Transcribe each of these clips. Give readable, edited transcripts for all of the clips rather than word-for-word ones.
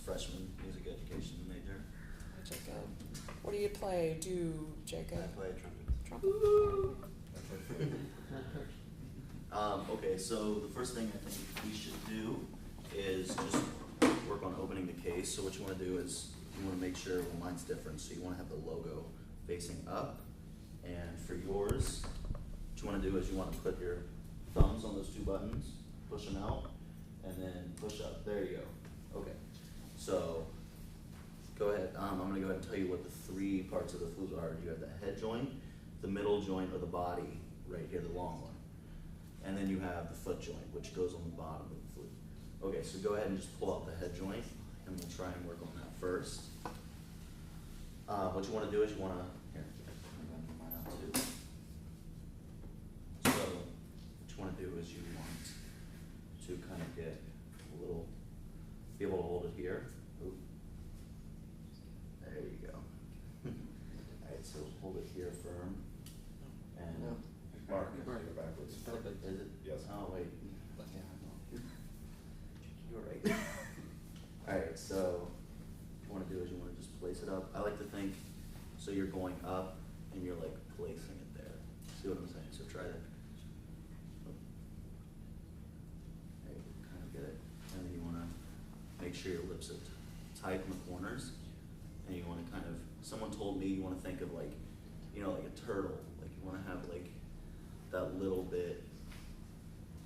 freshman music education major. Hi, Jacob. What do you play? Jacob? I play trumpet. Trumpet. Okay, so the first thing I think we should do is just work on opening the case. So what you want to do is you want to make sure, well, mine's different, so you want to have the logo facing up. And for yours, what you want to do is you want to put your thumbs on those two buttons, push them out, and then push up. There you go. Okay, so go ahead. I'm going to go ahead and tell you what the three parts of the flute are. You have the head joint, the middle joint of the body, right here, the long one. And then you have the foot joint, which goes on the bottom of the flute. Okay, so go ahead and just pull out the head joint, and we'll try and work on that first. What you want to do is you want to, here, I'm going to mine out too. So what you want to do is you want to kind of get a little, be able to hold it here. Ooh. There you go. All right, so hold it here firm. And Mark, Go backwards. is it? Yes. Oh, wait. Yeah, no. You're right. Alright, so what you want to do is you want to just place it up. I like to think, so you're going up and you're like placing it there. See what I'm saying? So try that. There you kind of get it. And then you want to make sure your lips are tight in the corners. And you want to kind of, someone told me you want to think of like, you know, like a turtle. Like you want to have like that little bit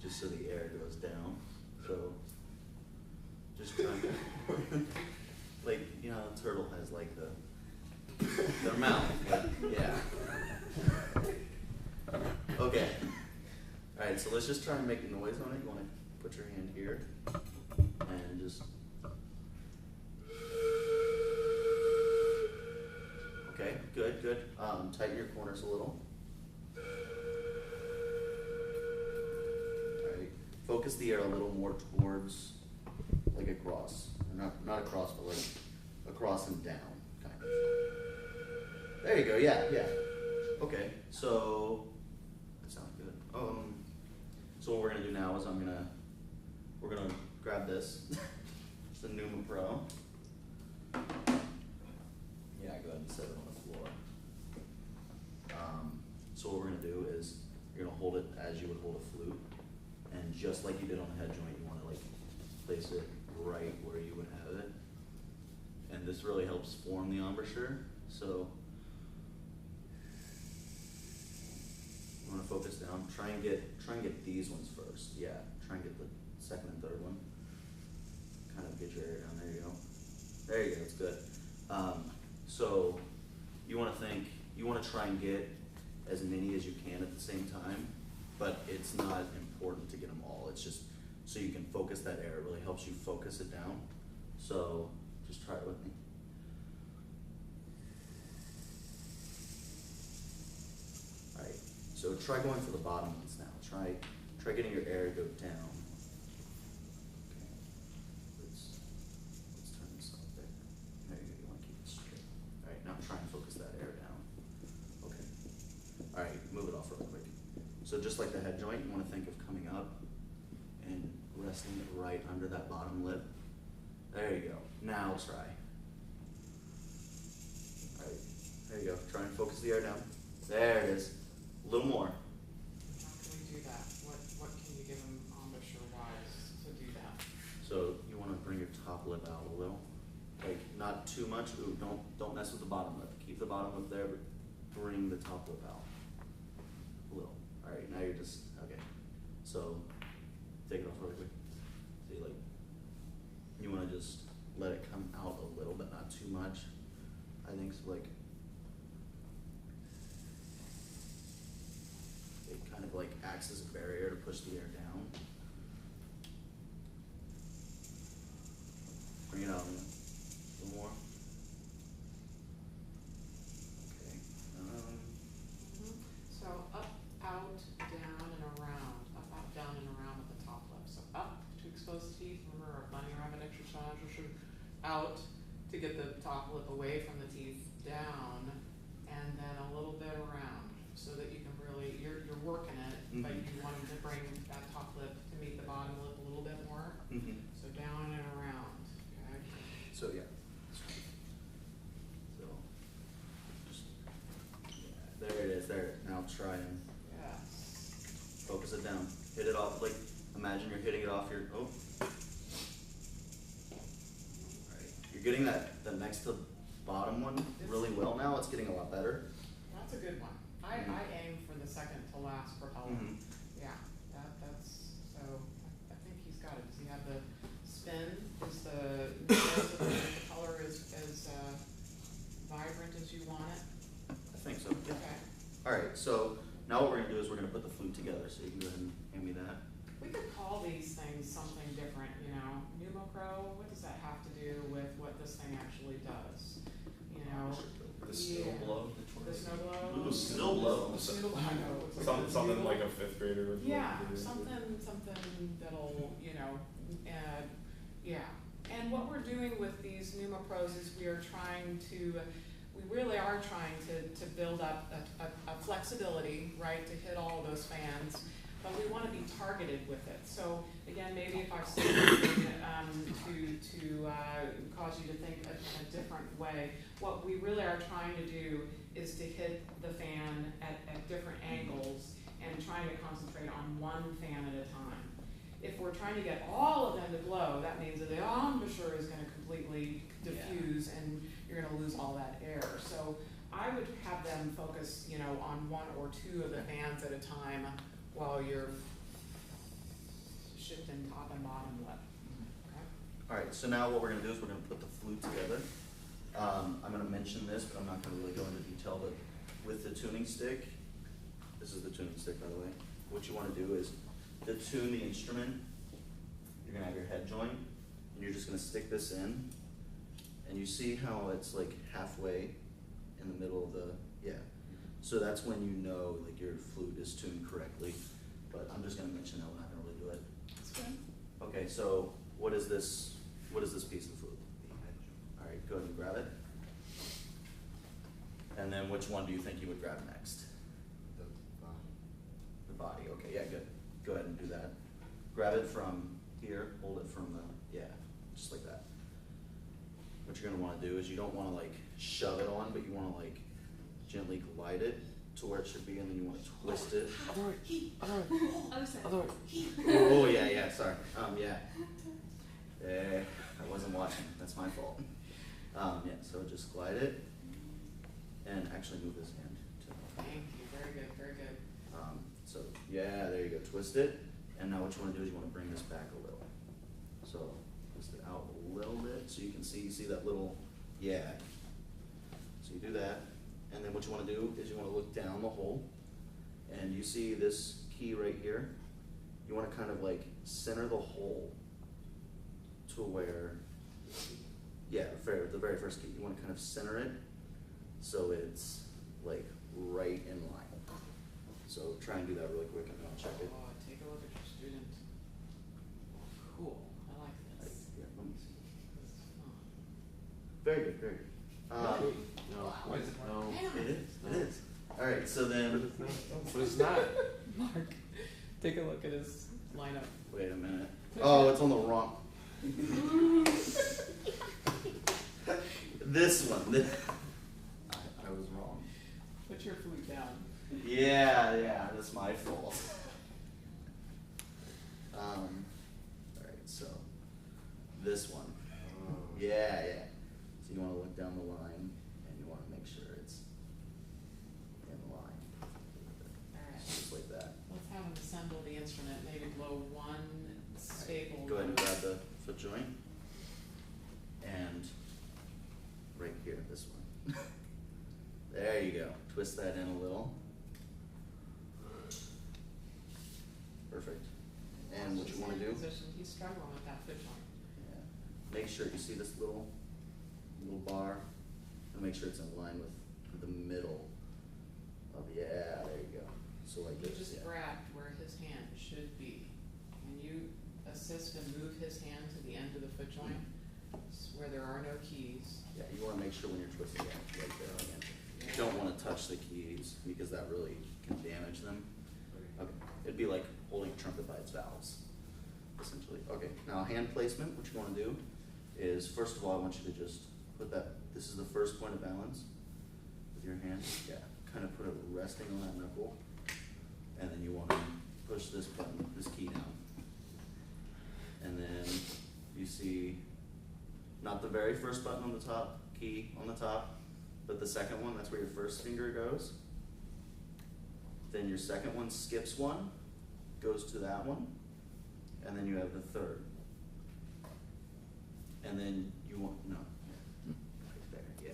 just so the air goes down. So just try to, like, you know, a turtle has like their mouth, but yeah. Okay. Alright, so let's just try and make noise on it. You want to put your hand here and just, okay, good, good. Tighten your corners a little. Focus the air a little more towards, like across, or not across, but like across and down, kind of. There you go. Yeah, yeah. Okay. So that sounds good. So what we're gonna do now is we're gonna grab this. It's the Numa Pro. Yeah, go ahead and set it on the floor. So what we're gonna do is you're gonna hold it as you would hold a flute. And just like you did on the head joint, you want to like place it right where you would have it. And this really helps form the embouchure. So you want to focus down. Try and get these ones first. Yeah. Try and get the second and third one. Kind of get your air down. There you go. There you go. It's good. So you want to try and get as many as you can at the same time. But it's not important to get them all. It's just so you can focus that air. It really helps you focus it down. So just try it with me. All right. So try going for the bottom ones now. Try getting your air to go down. Okay. Let's turn this up there. There you go. You want to keep it straight. All right. Now try and focus that air down. Okay. All right. Move it off real quick. So just like the head joint, you want to think of coming up and resting it right under that bottom lip. There you go. Now try. All right. There you go. Try and focus the air down. There it is. A little more. How can we do that? What can you give them embouchure-wise to do that? So you want to bring your top lip out a little. Like not too much. Ooh, don't mess with the bottom lip. Keep the bottom lip there, but bring the top lip out. A little. All right, now you're just, okay. So take it off really quick. See, like, you want to just let it come out a little bit, not too much. I think so, like, it kind of like acts as a barrier to push the air down. Bring it out a little more. Okay. So up, out, down, and around. Up, out, down, and around with the top lip. So up to expose the teeth. Remember our bunny rabbit exercise. You should out to get the top lip away from the teeth, down, and then a little bit around, so that you can really, you're working it, but you want to bring that top lip to meet the bottom lip a little bit more. So down and around. Okay. So yeah. So, just, yeah, there it is, there, now try and Yeah. focus it down, hit it off, like, imagine you're hitting it off your, oh. Alright, you're getting that next to bottom one really well now, it's getting a lot better. That's a good one. I aim for the second to last propeller. Mhm. Yeah, that's, so, I think he's got it. Does he have the spin? Is the propeller as vibrant as you want it? I think so, yeah. Okay. Alright, so now what we're gonna do is we're gonna put the flute together, so you can go ahead and hand me that. We could call these things something different, you know, pneumocro, what does that have to do with what this thing actually does? You know? The snow blow. The snow blow? Ooh, snow blow. I know. It's like Something the like a fifth grader would. Yeah, would do. something that'll, you know, yeah. And what we're doing with these pneumopros is we really are trying to build up a flexibility, right, to hit all of those fans, but we wanna be targeted with it. So again, maybe if I've said something to cause you to think a different way, what we really are trying to do is to hit the fan at different angles and trying to concentrate on one fan at a time. If we're trying to get all of them to blow, that means that the embouchure is gonna completely diffuse and you're gonna lose all that air. So I would have them focus, you know, on one or two of the fans at a time while you're shifting top and bottom lip. Okay? Alright, so now what we're gonna do is we're gonna put the flute together. I'm gonna mention this, but I'm not gonna really go into detail, but with the tuning stick, this is the tuning stick, by the way, what you wanna do is to tune the instrument, you're gonna have your head joint, and you're just gonna stick this in, and you see how it's like halfway in the middle of the, yeah. So that's when you know like your flute is tuned correctly, but I'm just gonna mention that we're not gonna really do it. That's good. Okay, so what is this piece of flute? Alright, go ahead and grab it. And then which one do you think you would grab next? The body, okay, yeah, good. Go ahead and do that. Grab it from here, hold it from the, yeah, just like that. What you're gonna wanna do is you don't wanna like shove it on, but you wanna like gently glide it to where it should be, and then you wanna twist it. Oh, yeah, sorry, yeah. I wasn't watching, that's my fault. Yeah, so just glide it, and actually move this hand too. Thank you, very good, very good. So, yeah, there you go, twist it, and now what you wanna do is you wanna bring this back a little. So, twist it out a little bit, so you can see that little, yeah. So you do that, and then what you wanna do is you wanna look down the hole, and you see this key right here, you wanna kind of like center the hole to where, yeah, the very first key, you wanna kind of center it, so it's like right in line. So try and do that really quick and then I'll check it. Oh, take a look at your student. Cool, I like this. Yeah, let me see. This is fun. Very good, very good. No. Why is it? No. It is. Alright, so then, But it's not. Mark, take a look at his lineup. wait a minute. Oh, it's on the wrong. This one. I was wrong. Put your flute down. Yeah, that's my fault. Alright, so this one. Yeah. So you wanna look down the line and you wanna make sure it's in line. Alright, Just like that. let's have him assemble the instrument, maybe blow one staple. Go ahead and grab the foot joint. And right here, this one. There you go. Twist that in a little. Perfect. And what you wanna do? Position. He's struggling with that foot joint. Yeah. Make sure you see this little bar, and make sure it's in line with the middle of, yeah, there you go. So like You this, just yeah. grabbed where his hand should be. Can you assist and move his hand to the end of the foot joint, where there are no keys? Yeah, you wanna make sure when you're twisting it, right there again. You don't wanna touch the keys, because that really can damage them. Okay, it'd be like holding a trumpet by its valves, essentially. Okay, now hand placement, what you wanna do is is, first of all, I want you to just put that, this is the first point of balance with your hand, yeah, kind of put it resting on that knuckle, and then you want to push this button, this key down. And then you see, not the very first button on the top, key on the top, but the second one, that's where your first finger goes. Then your second one skips one, goes to that one, and then you have the third. And then you want, no, right there, yeah.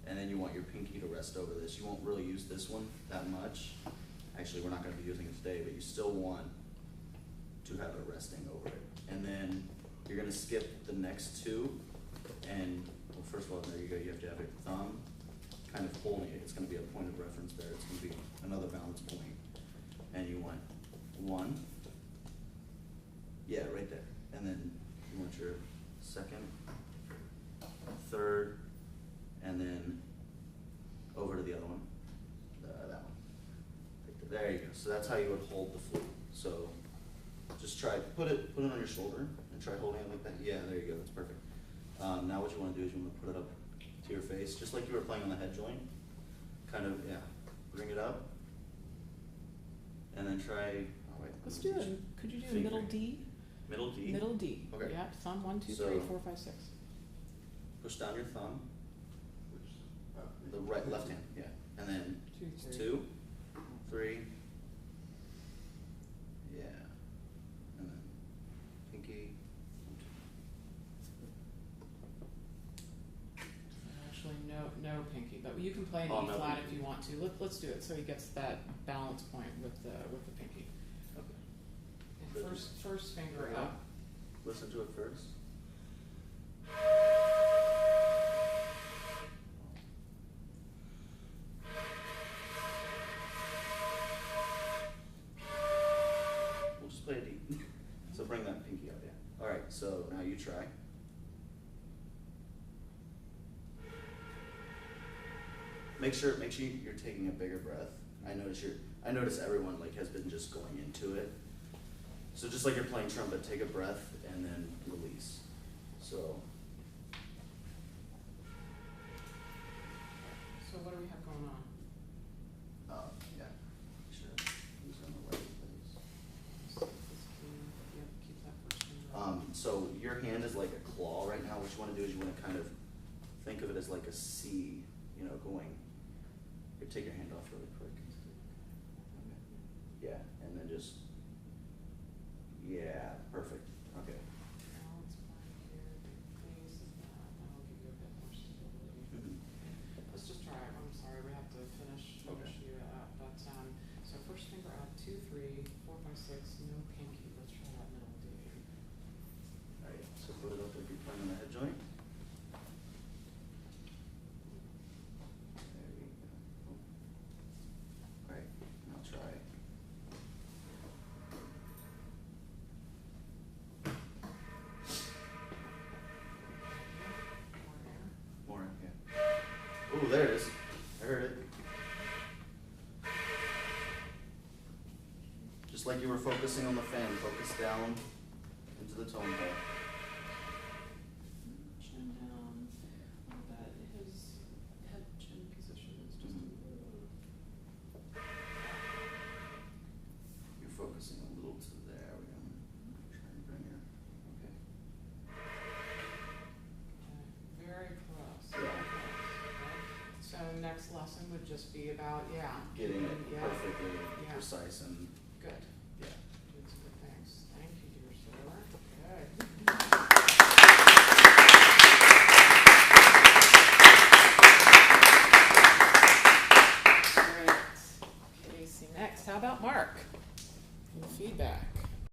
And then you want your pinky to rest over this. You won't really use this one that much. Actually, we're not gonna be using it today, but you still want to have it resting over it. And then you're gonna skip the next two, and, well, first of all, there you go, you have to have your thumb kind of holding it. It's gonna be a point of reference there. It's gonna be another balance point. And you want one, yeah, right there. And then you want your second, third, and then over to the other one, that one. Right there you go. So that's how you would hold the flute. So just try, put it on your shoulder and try holding it like that. Yeah, there you go, that's perfect. Now what you wanna do is you wanna put it up to your face, just like you were playing on the head joint. Kind of, yeah, bring it up. And then try, oh wait. Let's do it. Could you do Fingering. middle D? Middle D. Middle D. Okay. Yep, thumb 1, 2, So- 3, 4, 5, 6. Push down your thumb, the right, left hand, yeah. And then 2, 3. 2, 3, yeah. And then pinky. Actually, no pinky, but you can play an Oh, E no flat pinky. if you want to. Let's do it so he gets that balance point with the pinky. Okay. And first finger Yeah. up. Listen to it first. We'll just play a D. So bring that pinky out, yeah. Alright, so now you try. Make sure you're taking a bigger breath. I notice everyone like has been just going into it. So just like you're playing trumpet, take a breath and then release. So What do we have going on? yeah. Make sure he's in the right place. Yep, keep that first finger up. So your hand is like a claw right now. What you want to do is you want to kind of think of it as like a C, you know, going. Here, take your hand off really quick. Yeah, and then just, yeah, perfect. Okay. Balance point here, big face of that. That'll give you a bit more stability. Mhm. Let's just try it. I'm sorry, we have to finish Okay. you up. But so first finger up, 2, 3, 4, 5, 6. No pinky. Let's try that middle D. Alright, so put it up if you're playing on the head joint. There you go. Alright, now try. More air. More, yeah. Ooh, there it is. I heard it. Just like you were focusing on the fan, focus down into the tone pole. Chin down. That his head chin position is just a little. You're focusing a little to there. We're gonna try and bring your, okay. Okay, very close. Yeah. Very close. Okay. So next lesson would just be about Getting it yeah, perfectly Yeah. precise and, good. yeah. Doing some good things. Thank you, dear sir. Good. All right. Casey, next. How about Mark? Any feedback?